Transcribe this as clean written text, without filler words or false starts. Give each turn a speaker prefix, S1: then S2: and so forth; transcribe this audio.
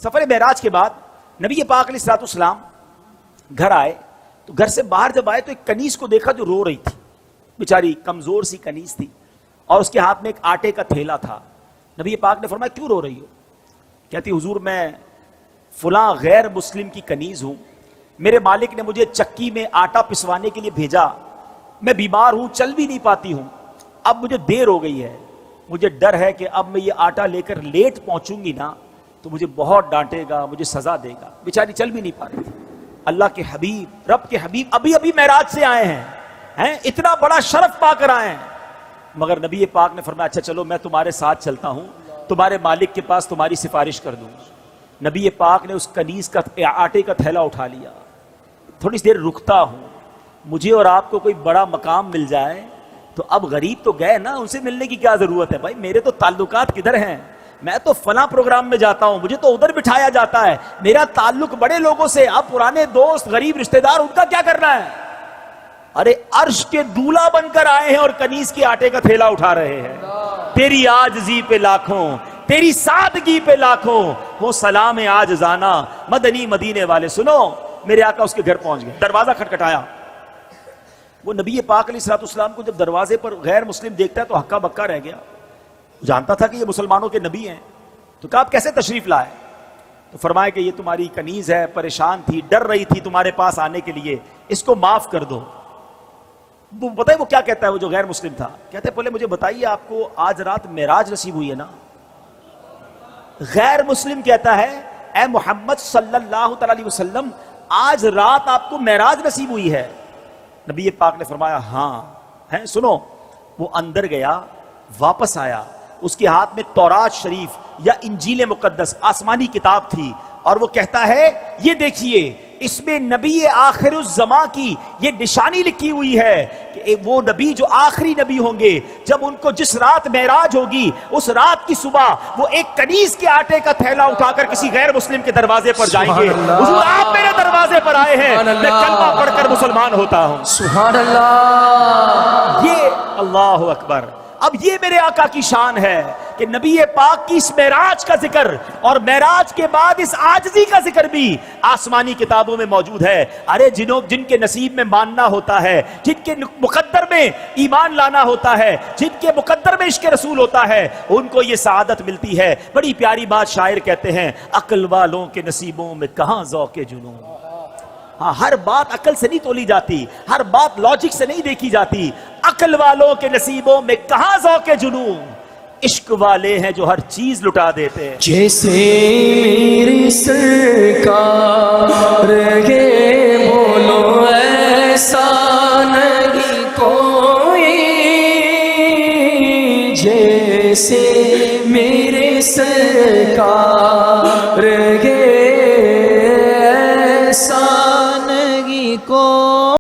S1: سفر معراج کے بعد نبی پاک علیہ الصلوۃ والسلام گھر آئے تو گھر سے باہر جب آئے تو ایک کنیز کو دیکھا جو رو رہی تھی، بیچاری کمزور سی کنیز تھی اور اس کے ہاتھ میں ایک آٹے کا تھیلا تھا. نبی پاک نے فرمایا کیوں رو رہی ہو؟ کہتی حضور میں فلاں غیر مسلم کی کنیز ہوں، میرے مالک نے مجھے چکی میں آٹا پسوانے کے لیے بھیجا، میں بیمار ہوں، چل بھی نہیں پاتی ہوں، اب مجھے دیر ہو گئی ہے، مجھے ڈر ہے کہ اب میں یہ آٹا لے کر لیٹ پہنچوں گی نا تو مجھے بہت ڈانٹے گا، مجھے سزا دے گا. بیچاری چل بھی نہیں پا رہی تھی. اللہ کے حبیب، رب کے حبیب ابھی ابھی معراج سے آئے ہیں، اتنا بڑا شرف پا کر آئے ہیں، مگر نبی پاک نے فرمایا اچھا چلو میں تمہارے ساتھ چلتا ہوں، تمہارے مالک کے پاس تمہاری سفارش کر دوں. نبی پاک نے اس کنیز کا آٹے کا تھیلا اٹھا لیا. تھوڑی سی دیر رکتا ہوں، مجھے اور آپ کو کوئی بڑا مقام مل جائے تو اب غریب تو گئے نا، ان سے ملنے کی کیا ضرورت ہے بھائی، میرے تو تعلقات کدھر ہیں، میں تو فلاں پروگرام میں جاتا ہوں، مجھے تو ادھر بٹھایا جاتا ہے، میرا تعلق بڑے لوگوں سے، اب پرانے دوست غریب رشتہ دار ان کا کیا کرنا ہے. ارے عرش کے دولہا بن کر آئے ہیں اور کنیز کے آٹے کا تھیلا اٹھا رہے ہیں. تیری عاجزی پہ لاکھوں، تیری سادگی پہ لاکھوں، وہ سلام عاجزانہ مدنی مدینے والے. سنو میرے آقا اس کے گھر پہنچ گئے، دروازہ کھٹکھٹایا. وہ نبی پاک علیہ الصلوۃ والسلام کو جب دروازے پر غیر مسلم دیکھتا ہے تو ہکا بکا رہ گیا. جانتا تھا کہ یہ مسلمانوں کے نبی ہیں، تو کہا آپ کیسے تشریف لائے؟ تو فرمایا کہ یہ تمہاری کنیز ہے، پریشان تھی، ڈر رہی تھی تمہارے پاس آنے کے لیے، اس کو معاف کر دو. وہ بتائے وہ کیا کہتا ہے، وہ جو غیر مسلم تھا کہتے ہیں پہلے مجھے بتائیے آپ کو آج رات معراج نصیب ہوئی ہے نا؟ غیر مسلم کہتا ہے اے محمد صلی اللہ تعالی علیہ وسلم آج رات آپ کو معراج نصیب ہوئی ہے؟ نبی پاک نے فرمایا ہاں ہے. سنو وہ اندر گیا، واپس آیا، اس کے ہاتھ میں تورات شریف یا انجیل مقدس آسمانی کتاب تھی، اور وہ کہتا ہے یہ دیکھیے اس میں نبی آخر الزماں کی یہ نشانی لکھی ہوئی ہے کہ وہ نبی جو آخری نبی ہوں گے، جب ان کو جس رات معراج ہوگی اس رات کی صبح وہ ایک کنیز کے آٹے کا تھیلا اٹھا کر کسی غیر مسلم کے دروازے پر جائیں گے. حضور آپ میرے دروازے پر آئے ہیں، میں کلمہ پڑھ کر مسلمان ہوتا ہوں.
S2: سبحان اللہ.
S1: یہ اللہ اکبر. اب یہ میرے آقا کی شان ہے کہ نبی پاک کی اس معراج کا ذکر اور معراج کے بعد اس عاجزی کا ذکر بھی آسمانی کتابوں میں موجود ہے. ارے جن کے نصیب میں ماننا ہوتا ہے، جن کے مقدر میں ایمان لانا ہوتا ہے، جن کے مقدر میں عشق رسول ہوتا ہے، ان کو یہ سعادت ملتی ہے. بڑی پیاری بات شاعر کہتے ہیں، عقل والوں کے نصیبوں میں کہاں ذوق جنون. ہاں ہر بات عقل سے نہیں تولی جاتی، ہر بات لاجک سے نہیں دیکھی جاتی. عقل والوں کے نصیبوں میں کہاں ذوق جنون، عشق والے ہیں جو ہر چیز لٹا دیتے ہیں.
S2: جیسے میری سرکار ہے بولو ایسا نہیں کوئی، جیسے میرے سرکار